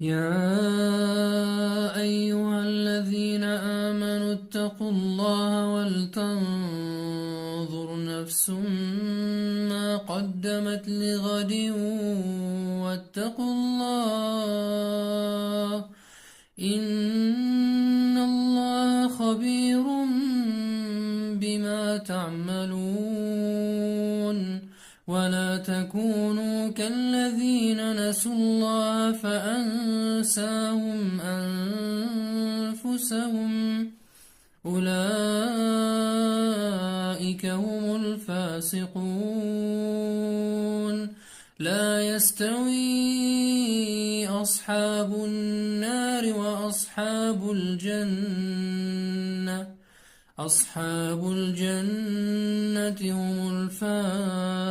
يا أيها الذين آمنوا اتقوا الله ولتنظر نفس ما قدمت لغد واتقوا الله إن الله خبير بما تعملون ولا تكونوا كالذين نسوا الله فأنساهم أنفسهم أولئك هم الفاسقون لا يستوي أصحاب النار وأصحاب الجنة أصحاب الجنة هم الفائزون